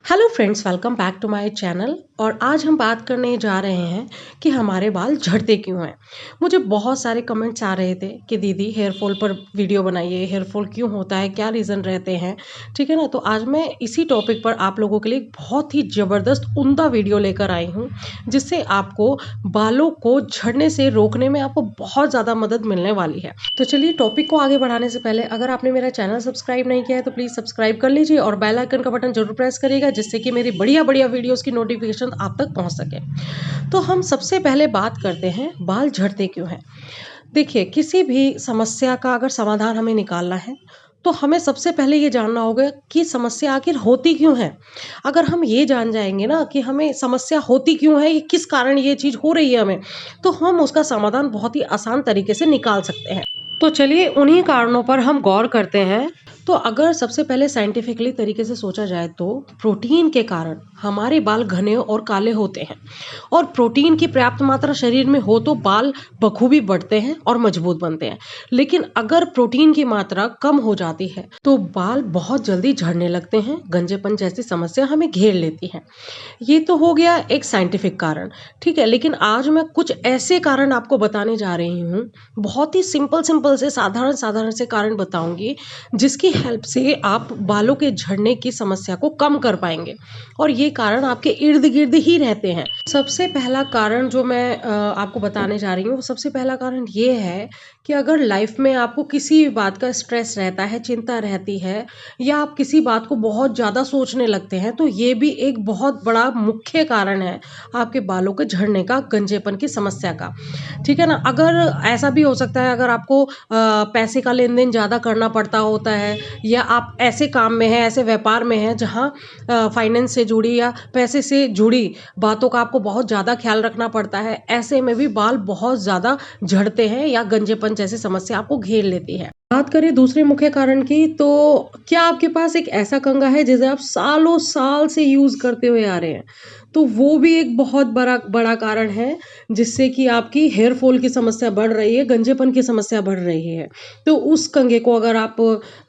Hello friends, welcome back to my channel. और आज हम बात करने जा रहे हैं कि हमारे बाल झड़ते क्यों हैं। मुझे बहुत सारे कमेंट्स आ रहे थे कि दीदी हेयर फॉल पर वीडियो बनाइए, हेयर फॉल क्यों होता है, क्या रीज़न रहते हैं। ठीक है ना। तो आज मैं इसी टॉपिक पर आप लोगों के लिए एक बहुत ही ज़बरदस्त उम्दा वीडियो लेकर आई हूँ, जिससे आपको बालों को झड़ने से रोकने में आपको बहुत ज़्यादा मदद मिलने वाली है। तो चलिए, टॉपिक को आगे बढ़ाने से पहले अगर आपने मेरा चैनल सब्सक्राइब नहीं किया है तो प्लीज़ सब्सक्राइब कर लीजिए और बेल आइकन का बटन जरूर प्रेस करिएगा, जिससे कि मेरी बढ़िया बढ़िया वीडियोस की नोटिफिकेशन आप तक पहुंच सके। तो हम सबसे पहले बात करते हैं बाल झड़ते क्यों हैं। देखिए, किसी भी समस्या का अगर समाधान हमें निकालना है तो हमें सबसे पहले ये जानना होगा कि समस्या आखिर होती क्यों है। अगर हम ये जान जाएंगे ना कि हमें समस्या होती क्यों है, ये किस कारण ये चीज़ हो रही है हमें, तो हम उसका समाधान बहुत ही आसान तरीके से निकाल सकते हैं। तो चलिए, उन्हीं कारणों पर हम गौर करते हैं। तो अगर सबसे पहले साइंटिफिकली तरीके से सोचा जाए तो प्रोटीन के कारण हमारे बाल घने और काले होते हैं। और प्रोटीन की पर्याप्त मात्रा शरीर में हो तो बाल बखूबी बढ़ते हैं और मजबूत बनते हैं। लेकिन अगर प्रोटीन की मात्रा कम हो जाती है तो बाल बहुत जल्दी झड़ने लगते हैं, गंजेपन जैसी समस्या हमें घेर लेती है। ये तो हो गया एक साइंटिफिक कारण। ठीक है, लेकिन आज मैं कुछ ऐसे कारण आपको बताने जा रही हूँ, बहुत ही सिंपल सिंपल से साधारण साधारण से कारण बताऊंगी, जिसकी हेल्प से आप बालों के झड़ने की समस्या को कम कर पाएंगे। और ये कारण आपके इर्द गिर्द ही रहते हैं। सबसे पहला कारण जो मैं आपको बताने जा रही हूँ, सबसे पहला कारण ये है कि अगर लाइफ में आपको किसी भी बात का स्ट्रेस रहता है, चिंता रहती है, या आप किसी बात को बहुत ज़्यादा सोचने लगते हैं, तो ये भी एक बहुत बड़ा मुख्य कारण है आपके बालों के झड़ने का, गंजेपन की समस्या का। ठीक है ना। अगर ऐसा भी हो सकता है, अगर आपको पैसे का लेन देन ज़्यादा करना पड़ता होता है, या आप ऐसे काम में हैं, ऐसे व्यापार में हैं जहाँ फाइनेंस से जुड़ी या पैसे से जुड़ी बातों का आपको बहुत ज़्यादा ख्याल रखना पड़ता है, ऐसे में भी बाल बहुत ज़्यादा झड़ते हैं या गंजेपन जैसी समस्या आपको घेर लेती है। बात करें दूसरे मुख्य कारण की, तो क्या आपके पास एक ऐसा कंघा है जिसे आप सालों साल से यूज करते हुए आ रहे हैं, तो वो भी एक बहुत बड़ा बड़ा कारण है, जिससे कि आपकी हेयर फॉल की समस्या बढ़ रही है, गंजेपन की समस्या बढ़ रही है। तो उस कंघे को अगर आप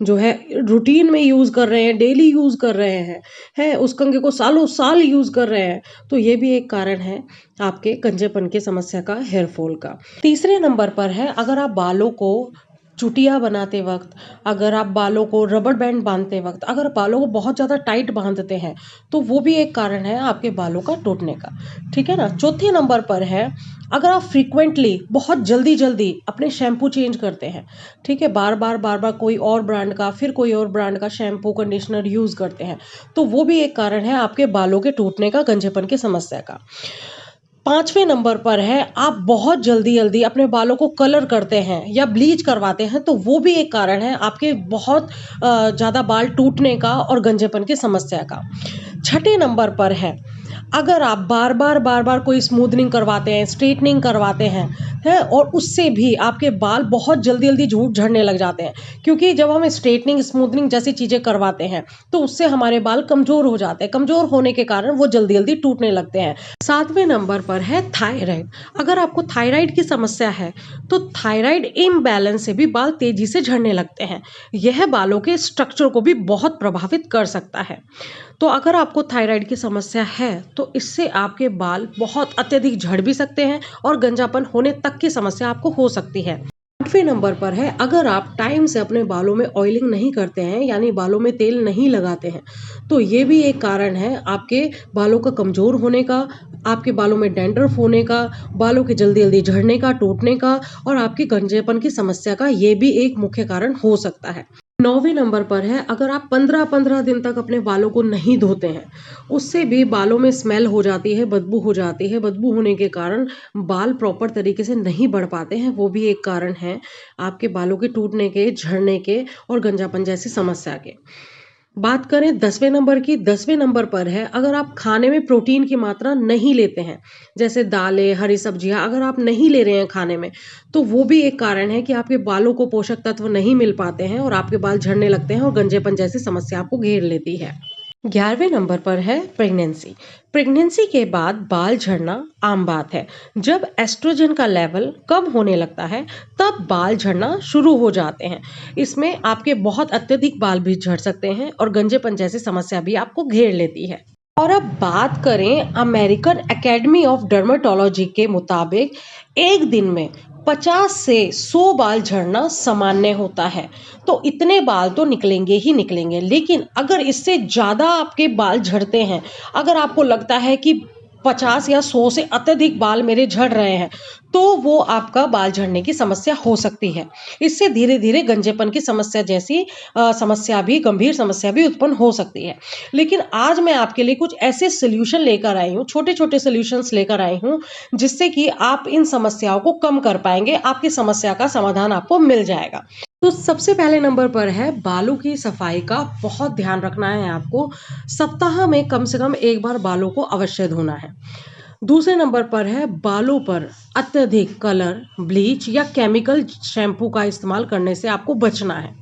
जो है रूटीन में यूज कर रहे हैं, डेली यूज कर रहे हैं उस कंघे को सालों साल यूज कर रहे हैं, तो ये भी एक कारण है आपके गंजेपन की समस्या का, हेयर फॉल का। तीसरे नंबर पर है, अगर आप बालों को चुटिया बनाते वक्त, अगर आप बालों को रबर बैंड बांधते वक्त, अगर बालों को बहुत ज़्यादा टाइट बांधते हैं, तो वो भी एक कारण है आपके बालों का टूटने का। ठीक है ना। चौथे नंबर पर है, अगर आप फ्रीक्वेंटली बहुत जल्दी जल्दी अपने शैम्पू चेंज करते हैं, ठीक है, बार बार कोई और ब्रांड का, फिर कोई और ब्रांड का शैम्पू कंडीशनर यूज़ करते हैं, तो वो भी एक कारण है आपके बालों के टूटने का, गंजेपन की समस्या का। पांचवें नंबर पर है, आप बहुत जल्दी जल्दी अपने बालों को कलर करते हैं या ब्लीच करवाते हैं, तो वो भी एक कारण है आपके बहुत ज़्यादा बाल टूटने का और गंजेपन की समस्या का। छठे नंबर पर है, अगर आप बार बार कोई स्मूथनिंग करवाते हैं, स्ट्रेटनिंग करवाते हैं और उससे भी आपके बाल बहुत जल्दी जल्दी झूठ झड़ने लग जाते हैं, क्योंकि जब हम स्ट्रेटनिंग, स्मूथनिंग जैसी चीज़ें करवाते हैं तो उससे हमारे बाल कमज़ोर हो जाते हैं, कमज़ोर होने के कारण वो जल्दी जल्दी टूटने लगते हैं। सातवें नंबर पर है थायराइड। अगर आपको थायराइड की समस्या है तो थायराइड इम्बैलेंस से भी बाल तेजी से झड़ने लगते हैं। यह बालों के स्ट्रक्चर को भी बहुत प्रभावित कर सकता है। तो अगर आपको थायराइड की समस्या है तो इससे आपके बाल बहुत अत्यधिक झड़ भी सकते हैं और गंजापन होने तक की समस्या आपको हो सकती है। आठवें नंबर पर है, अगर आप टाइम से अपने बालों में ऑयलिंग नहीं करते हैं, यानी बालों में तेल नहीं लगाते हैं, तो ये भी एक कारण है आपके बालों का कमज़ोर होने का, आपके बालों में डैंड्रफ होने का, बालों के जल्दी जल्दी झड़ने का, टूटने का, और आपके गंजेपन की समस्या का, ये भी एक मुख्य कारण हो सकता है। नौवें नंबर पर है, अगर आप 15-15 दिन तक अपने बालों को नहीं धोते हैं, उससे भी बालों में स्मेल हो जाती है, बदबू हो जाती है, बदबू होने के कारण बाल प्रॉपर तरीके से नहीं बढ़ पाते हैं, वो भी एक कारण है आपके बालों के टूटने के, झड़ने के और गंजापन जैसी समस्या के। बात करें 10वें नंबर की, 10वें नंबर पर है, अगर आप खाने में प्रोटीन की मात्रा नहीं लेते हैं, जैसे दालें, हरी सब्जियां अगर आप नहीं ले रहे हैं खाने में, तो वो भी एक कारण है कि आपके बालों को पोषक तत्व नहीं मिल पाते हैं और आपके बाल झड़ने लगते हैं और गंजेपन जैसी समस्या आपको घेर लेती है। 11वें नंबर पर है प्रेगनेंसी। प्रेगनेंसी के बाद बाल झड़ना आम बात है। जब एस्ट्रोजन का लेवल कम होने लगता है तब बाल झड़ना शुरू हो जाते हैं। इसमें आपके बहुत अत्यधिक बाल भी झड़ सकते हैं और गंजेपन जैसी समस्या भी आपको घेर लेती है। और अब बात करें अमेरिकन एकेडमी ऑफ डर्मेटोलॉजी के मुताबिक एक दिन में 50 से 100 बाल झड़ना सामान्य होता है। तो इतने बाल तो निकलेंगे ही निकलेंगे, लेकिन अगर इससे ज़्यादा आपके बाल झड़ते हैं, अगर आपको लगता है कि 50 या 100 से अत्यधिक बाल मेरे झड़ रहे हैं, तो वो आपका बाल झड़ने की समस्या हो सकती है। इससे धीरे धीरे गंजेपन की समस्या जैसी समस्या भी, गंभीर समस्या भी उत्पन्न हो सकती है। लेकिन आज मैं आपके लिए कुछ ऐसे सोल्यूशन लेकर आई हूँ, छोटे छोटे सोल्यूशंस लेकर आई हूँ, जिससे कि आप इन समस्याओं को कम कर पाएंगे, आपकी समस्या का समाधान आपको मिल जाएगा। तो सबसे पहले नंबर पर है बालों की सफाई का बहुत ध्यान रखना है आपको। सप्ताह में कम से कम एक बार बालों को अवश्य धोना है। दूसरे नंबर पर है बालों पर अत्यधिक कलर, ब्लीच या केमिकल शैम्पू का इस्तेमाल करने से आपको बचना है।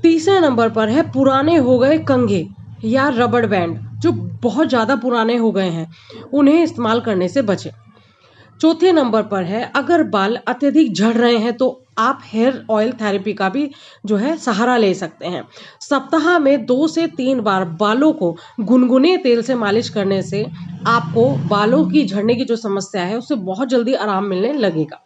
तीसरे नंबर पर है पुराने हो गए कंघे या रबड़ बैंड जो बहुत ज़्यादा पुराने हो गए हैं, उन्हें इस्तेमाल करने से बचें। चौथे नंबर पर है अगर बाल अत्यधिक झड़ रहे हैं तो आप हेयर ऑयल थेरेपी का भी जो है सहारा ले सकते हैं। सप्ताह में 2 से 3 बार बालों को गुनगुने तेल से मालिश करने से आपको बालों की झड़ने की जो समस्या है उससे बहुत जल्दी आराम मिलने लगेगा।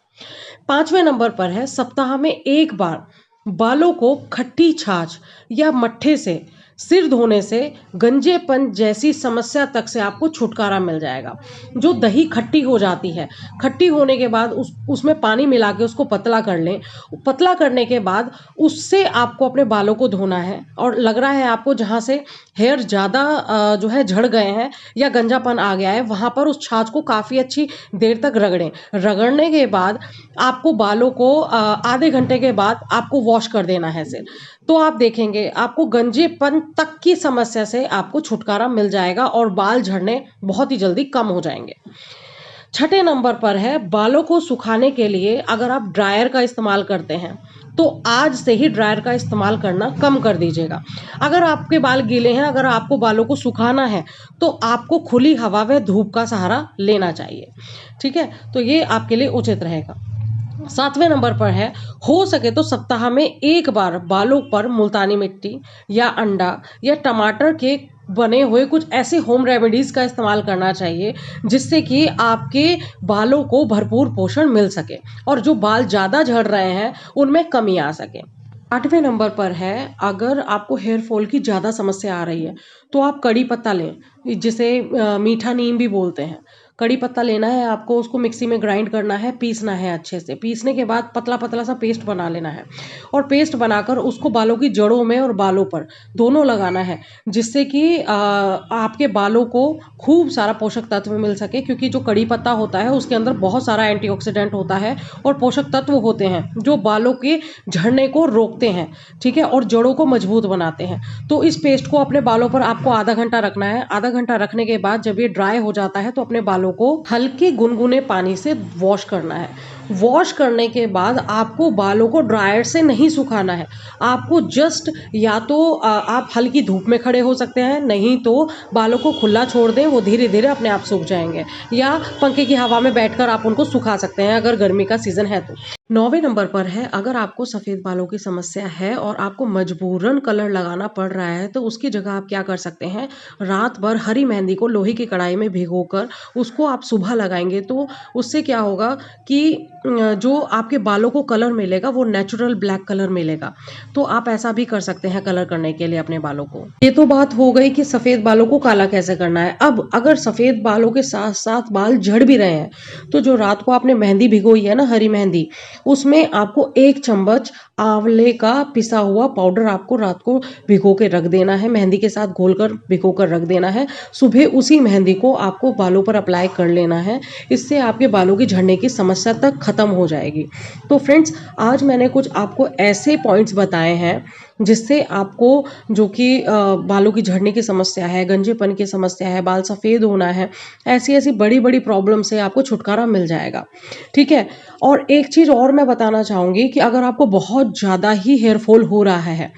5वें नंबर पर है सप्ताह में एक बार बालों को खट्टी छाछ या मट्ठे से सिर धोने से गंजेपन जैसी समस्या तक से आपको छुटकारा मिल जाएगा। जो दही खट्टी हो जाती है, खट्टी होने के बाद उसमें पानी मिला के उसको पतला कर लें। पतला करने के बाद उससे आपको अपने बालों को धोना है और लग रहा है आपको जहाँ से हेयर ज़्यादा जो है झड़ गए हैं या गंजापन आ गया है, वहाँ पर उस छाछ को काफ़ी अच्छी देर तक रगड़ें। रगड़ने के बाद आपको बालों को आधे घंटे के बाद आपको वॉश कर देना है सिर। तो आप देखेंगे आपको गंजेपन तक की समस्या से आपको छुटकारा मिल जाएगा और बाल झड़ने बहुत ही जल्दी कम हो जाएंगे। छठे नंबर पर है बालों को सुखाने के लिए अगर आप ड्रायर का इस्तेमाल करते हैं तो आज से ही ड्रायर का इस्तेमाल करना कम कर दीजिएगा। अगर आपके बाल गीले हैं, अगर आपको बालों को सुखाना है तो आपको खुली हवा व धूप का सहारा लेना चाहिए। ठीक है, तो ये आपके लिए उचित रहेगा। 7वें नंबर पर है हो सके तो सप्ताह में एक बार बालों पर मुल्तानी मिट्टी या अंडा या टमाटर के बने हुए कुछ ऐसे होम रेमेडीज का इस्तेमाल करना चाहिए जिससे कि आपके बालों को भरपूर पोषण मिल सके और जो बाल ज़्यादा झड़ रहे हैं उनमें कमी आ सके। 8वें नंबर पर है अगर आपको हेयर फॉल की ज़्यादा समस्या आ रही है तो आप कड़ी पत्ता लें, जिसे मीठा नीम भी बोलते हैं। कड़ी पत्ता लेना है आपको, उसको मिक्सी में ग्राइंड करना है, पीसना है अच्छे से। पीसने के बाद पतला पतला सा पेस्ट बना लेना है और पेस्ट बनाकर उसको बालों की जड़ों में और बालों पर दोनों लगाना है, जिससे कि आपके बालों को खूब सारा पोषक तत्व मिल सके। क्योंकि जो कड़ी पत्ता होता है उसके अंदर बहुत सारा एंटीऑक्सीडेंट होता है और पोषक तत्व होते हैं जो बालों के झड़ने को रोकते हैं, ठीक है, और जड़ों को मजबूत बनाते हैं। तो इस पेस्ट को अपने बालों पर आपको आधा घंटा रखना है। आधा घंटा रखने के बाद जब ये ड्राई हो जाता है तो अपने बालों को हल्के गुनगुने पानी से वॉश करना है। वॉश करने के बाद आपको बालों को ड्रायर से नहीं सुखाना है। आपको जस्ट या तो आप हल्की धूप में खड़े हो सकते हैं, नहीं तो बालों को खुला छोड़ दें, वो धीरे धीरे अपने आप सूख जाएंगे, या पंखे की हवा में बैठकर आप उनको सुखा सकते हैं अगर गर्मी का सीजन है तो। 9वें नंबर पर है अगर आपको सफ़ेद बालों की समस्या है और आपको मजबूरन कलर लगाना पड़ रहा है तो उसकी जगह आप क्या कर सकते हैं, रात भर हरी मेहंदी को लोहे की कढ़ाई में भिगोकर उसको आप सुबह लगाएंगे तो उससे क्या होगा कि जो आपके बालों को कलर मिलेगा वो नेचुरल ब्लैक कलर मिलेगा। तो आप ऐसा भी कर सकते हैं कलर करने के लिए अपने बालों को। ये तो बात हो गई कि सफ़ेद बालों को काला कैसे करना है। अब अगर सफ़ेद बालों के साथ साथ बाल झड़ भी रहे हैं तो जो रात को आपने मेहंदी भिगोई है ना, हरी मेहंदी, उसमें आपको 1 चम्मच आंवले का पिसा हुआ पाउडर आपको रात को भिगो के रख देना है, मेहंदी के साथ घोलकर भिगो कर रख देना है। सुबह उसी मेहंदी को आपको बालों पर अप्लाई कर लेना है। इससे आपके बालों की झड़ने की समस्या तक खत्म हो जाएगी। तो फ्रेंड्स, आज मैंने कुछ आपको ऐसे पॉइंट्स बताए हैं जिससे आपको जो कि बालों की झड़ने की समस्या है, गंजेपन की समस्या है, बाल सफ़ेद होना है, ऐसी ऐसी बड़ी बड़ी प्रॉब्लम से आपको छुटकारा मिल जाएगा। ठीक है, और एक चीज़ और मैं बताना चाहूँगी कि अगर आपको बहुत ज़्यादा ही हेयर फॉल हो रहा है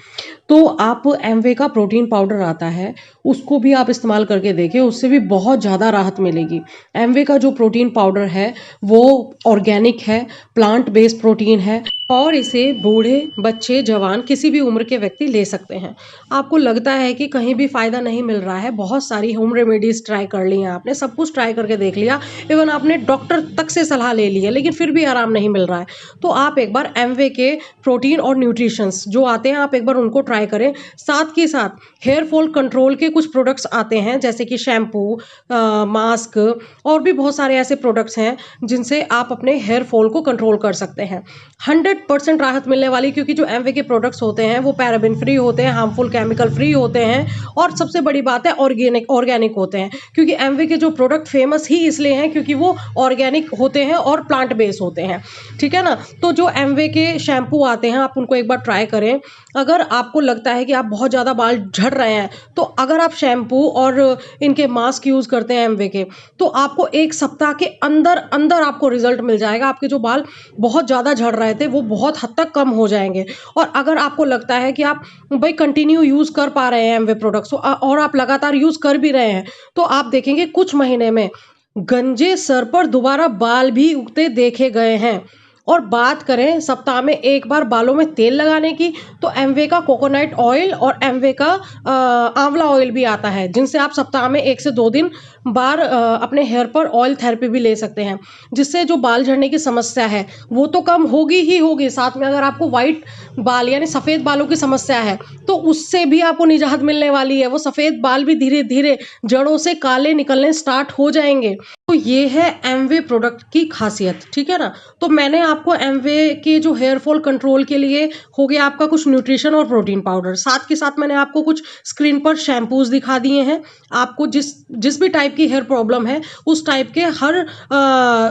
तो आप एमवे का प्रोटीन पाउडर आता है, उसको भी आप इस्तेमाल करके देखें, उससे भी बहुत ज़्यादा राहत मिलेगी। एमवे का जो प्रोटीन पाउडर है वो ऑर्गेनिक है, प्लांट बेस्ड प्रोटीन है और इसे बूढ़े, बच्चे, जवान किसी भी उम्र के व्यक्ति ले सकते हैं। आपको लगता है कि कहीं भी फ़ायदा नहीं मिल रहा है, बहुत सारी होम रेमेडीज़ ट्राई कर ली हैं आपने, सब कुछ ट्राई करके देख लिया, इवन आपने डॉक्टर तक से सलाह ले ली है, लेकिन फिर भी आराम नहीं मिल रहा है, तो आप एक बार एमवे के प्रोटीन और न्यूट्रिशंस जो आते हैं, आप एक बार उनको ट्राई करें। साथ के साथ हेयर फॉल कंट्रोल के कुछ प्रोडक्ट्स आते हैं, जैसे कि शैम्पू, मास्क और भी बहुत सारे ऐसे प्रोडक्ट्स हैं जिनसे आप अपने हेयर फॉल को कंट्रोल कर सकते हैं। 100% राहत मिलने वाली, क्योंकि जो एमवे के प्रोडक्ट्स होते हैं वो पैराबेन फ्री होते हैं, हार्मफुल केमिकल फ्री होते हैं और सबसे बड़ी बात है ऑर्गेनिक होते हैं, क्योंकि एमवे के जो प्रोडक्ट फेमस ही इसलिए हैं क्योंकि वो ऑर्गेनिक होते हैं और प्लांट बेस होते हैं, ठीक है ना। तो जो एमवे के शैम्पू आते हैं आप उनको एक बार ट्राई करें। अगर आपको लगता है कि आप बहुत ज़्यादा बाल झड़ रहे हैं, तो अगर आप शैम्पू और इनके मास्क यूज़ करते हैं एमवे के, तो आपको 1 सप्ताह के अंदर अंदर आपको रिजल्ट मिल जाएगा। आपके जो बाल बहुत ज़्यादा झड़ रहे थे वो बहुत हद तक कम हो जाएंगे। और अगर आपको लगता है कि आप भाई कंटिन्यू यूज़ कर पा रहे हैं एमवे प्रोडक्ट्स और आप लगातार यूज़ कर भी रहे हैं, तो आप देखेंगे कुछ महीने में गंजे सर पर दोबारा बाल भी उगते देखे गए हैं। और बात करें सप्ताह में एक बार बालों में तेल लगाने की, तो एमवे का कोकोनट ऑयल और एमवे का आंवला ऑयल भी आता है, जिनसे आप सप्ताह में 1 से 2 दिन बार अपने हेयर पर ऑयल थेरेपी भी ले सकते हैं, जिससे जो बाल झड़ने की समस्या है वो तो कम होगी ही होगी। साथ में अगर आपको वाइट बाल यानी सफ़ेद बालों की समस्या है, तो उससे भी आपको निजात मिलने वाली है। वो सफ़ेद बाल भी धीरे धीरे जड़ों से काले निकलने स्टार्ट हो जाएंगे। तो ये है एमवे प्रोडक्ट की खासियत, ठीक है ना। तो मैंने आपको एमवे के जो हेयर फॉल कंट्रोल के लिए हो गया आपका कुछ न्यूट्रिशन और प्रोटीन पाउडर, साथ के साथ मैंने आपको कुछ स्क्रीन पर शैम्पूज दिखा दिए हैं। आपको जिस भी टाइप की हेयर प्रॉब्लम है उस टाइप के हर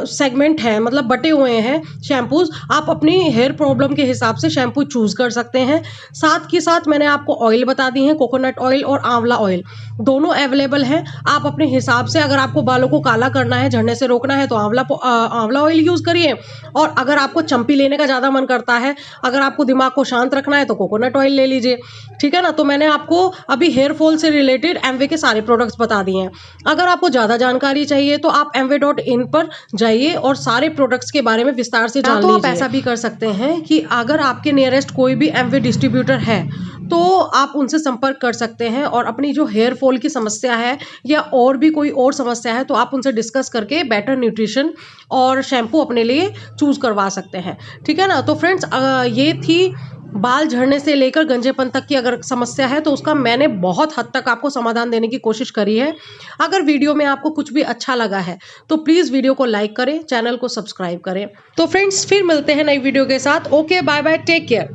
सेगमेंट है, मतलब बटे हुए हैं शैम्पूज, आप अपनी हेयर प्रॉब्लम के हिसाब से शैम्पू चूज कर सकते हैं। साथ के साथ मैंने आपको ऑयल बता दी है, कोकोनट ऑयल और आंवला ऑयल दोनों अवेलेबल हैं। आप अपने हिसाब से, अगर आपको बालों को काला करना है, झड़ने से रोकना है, तो आंवला ऑयल यूज करिए, और अगर आपको चंपी लेने का ज़्यादा मन करता है, अगर आपको दिमाग को शांत रखना है, तो कोकोनट ऑयल ले लीजिए, ठीक है ना। तो मैंने आपको अभी हेयर फॉल से रिलेटेड एमवे के सारे प्रोडक्ट्स बता दिए हैं। अगर आपको ज़्यादा जानकारी चाहिए तो आप mv.in पर जाइए और सारे प्रोडक्ट्स के बारे में विस्तार से जान लीजिए। आप ऐसा भी कर सकते हैं कि अगर आपके नियरेस्ट कोई भी एमवे डिस्ट्रीब्यूटर है तो आप उनसे संपर्क कर सकते हैं, और अपनी जो हेयर फॉल की समस्या है या और भी कोई और समस्या है तो आप उनसे डिस्कस करके बेटर न्यूट्रिशन और शैम्पू अपने लिए चूज करवा सकते हैं, ठीक है ना। तो फ्रेंड्स, ये थी बाल झड़ने से लेकर गंजेपन तक की अगर समस्या है तो उसका मैंने बहुत हद तक आपको समाधान देने की कोशिश करी है। अगर वीडियो में आपको कुछ भी अच्छा लगा है तो प्लीज़ वीडियो को लाइक करें, चैनल को सब्सक्राइब करें। तो फ्रेंड्स, फिर मिलते हैं नई वीडियो के साथ। Okay, bye bye, take care.